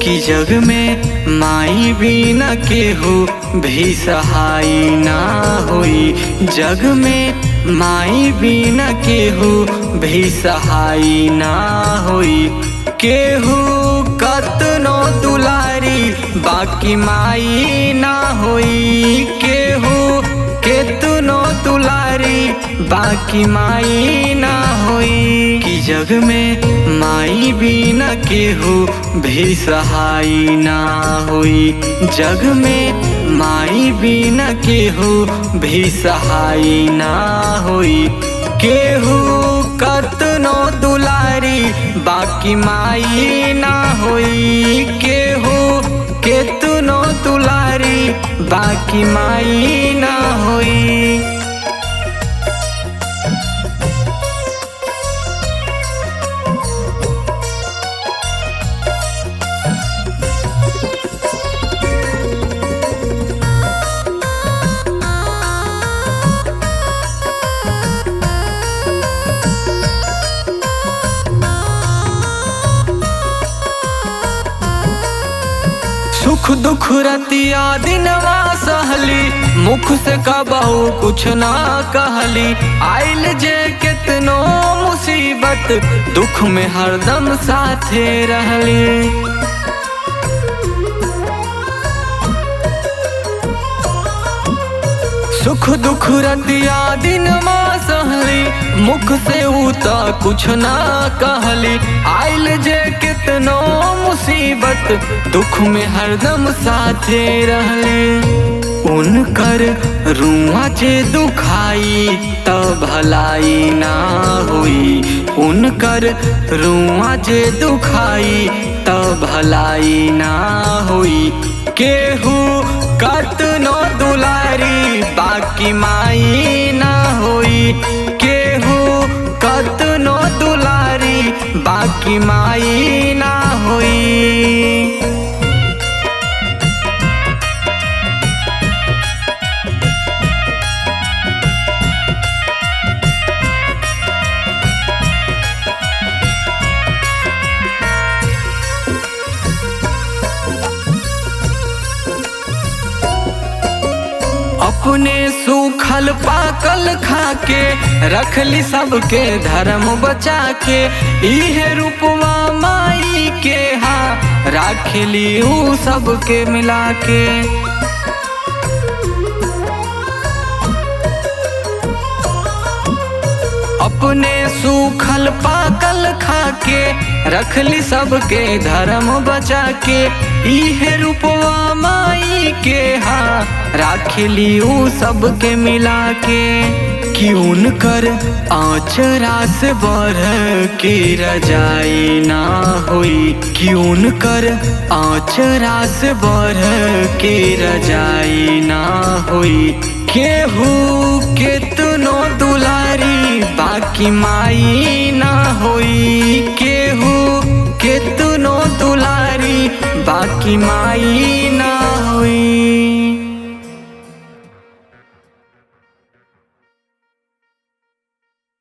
कि जग में माई बिना केहू भी सहाय ना होई। जग में माई बिना केहू भी सहाय ना होई। केहू कतनो दुलारी बाकी माई ना होई। केहू केतनो दुलारी बाकी माई ना होई। कि जग में माई बिना केहू भी सहाय ना होई। जग में माई बिना केहू भी सहाय ना होई। केहू कतनो दुलारी बाकी माई ना होई। केहू केतनो दुलारी बाकी माई ना होई। सुख दुख रतिया दिनवा सहली, मुख से कबहू कुछ ना कहली। आइल जे कितनो मुसीबत, दुख में हरदम साथे रहली। सुख दुख रतिया दिनवा सहली, मुख से उता कुछ ना कहली। आइल जे कितनो मुसीबत, दुख में हरदम साथे रहले। उनकर रुआ जे दुखाई त भलाई ना हुई। उनकर रुआ जे दुखाई त भलाई ना हुई। केहू कतनो दुलारी बाकी माई ना होई। केहू कतनो दुलारी बाकी माई ना होई। अपने सूखल पाकल खाके रखली सबके धर्म बचा के। इहे रूपवा माई के हा राखली ऊ सबके मिला के। अपने सूखल पाकल खाके रखली सबके धर्म बचा के। इहे रूपवा माई के हा राखली ऊ सबके मिला के। कि उनकर आँचरा से बढ़ के रजाई ना हुई। कि उनकर आँचरा से बढ़ के रजाई ना हुई। केहू केतनो दुलारी बाकी माई ना होई। केहू केतनो दुलारी बाकी माई ना होई।